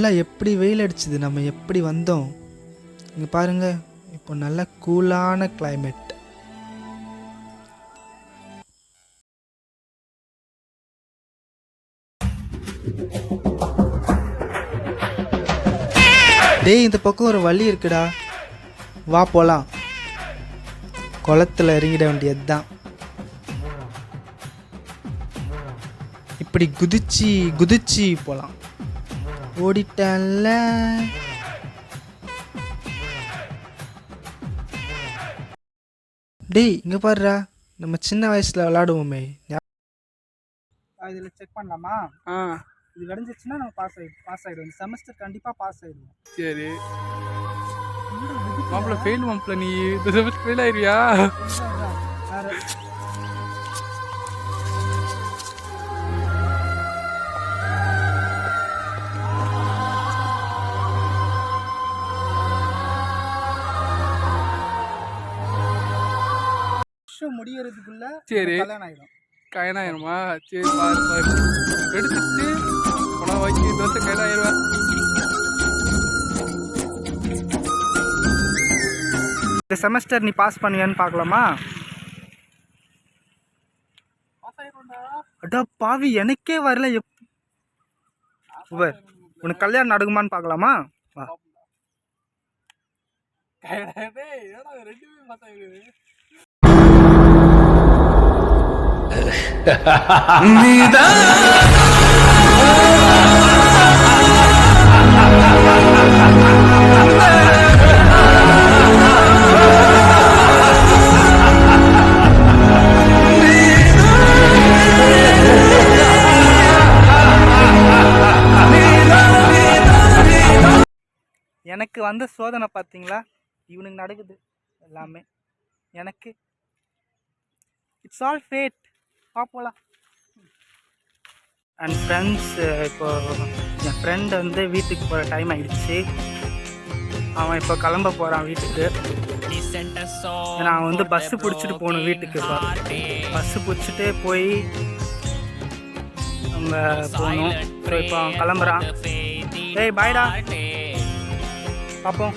உள்ளே எப்படி வெயில் அடிச்சுது, நம்ம எப்படி வந்தோம். இங்கே பாருங்கள், இப்போ நல்ல கூலான கிளைமேட். டேய், இந்த பக்கம் ஒரு வழி இருக்குடா, வா போகலாம். குளத்தில் இறங்கிட வேண்டியது தான். இப்படி குதிச்சு குதிச்சு போகலாம். ஓடிட்டல. டேய், இங்கே பாருடா, நம்ம சின்ன வயசில் விளாடுவோமே. இதில் செக் பண்ணலாமா? இது விளைஞ்சிச்சுன்னா நம்ம பாஸ் ஆகிடுவோம். இந்த செமஸ்டர் கண்டிப்பாக பாஸ் ஆகிடுவோம். சரி மாப்பிள்ள, ஃபெயில் மாப்பிள்ள, நீ இந்த செமஸ்டர் ஃபெயில் ஆயிருவியா? முடியறதுக்குள்ள சரி கல்யாணம் ஆயிருமா? சரி பாரு பாரு, எடுத்துட்டு பணம் வாங்கி தோசை கல்யாணம் ஆயிடுவேன். இந்த செமஸ்டர் நீ பாஸ் பண்ணுவியான்னு பார்க்கலாமா? அடா பாவி, எனக்கே வரல. உனக்கு கல்யாணம் நடக்குமான்னு பார்க்கலாமா? வா. எனக்கு வந்த சோதனை பார்த்தீங்களா? இவனுக்கு நடக்குது எல்லாமே. எனக்கு இட்ஸ் ஆல் ஃபேட். பார்ப்போலாம். அண்ட் ஃப்ரெண்ட்ஸ், இப்போ என் ஃப்ரெண்டு வந்து வீட்டுக்கு போகிற டைம் ஆகிடுச்சு. அவன் இப்போ கிளம்ப போகிறான் வீட்டுக்கு. நான் வந்து பஸ்ஸு பிடிச்சிட்டு போகணும் வீட்டுக்கு. இப்போ பஸ்ஸு பிடிச்சிட்டே போய் அங்கே போகணும். ஸோ இப்போ அவன் கிளம்புறான். ஏய் பாய்டா, பார்ப்போம்.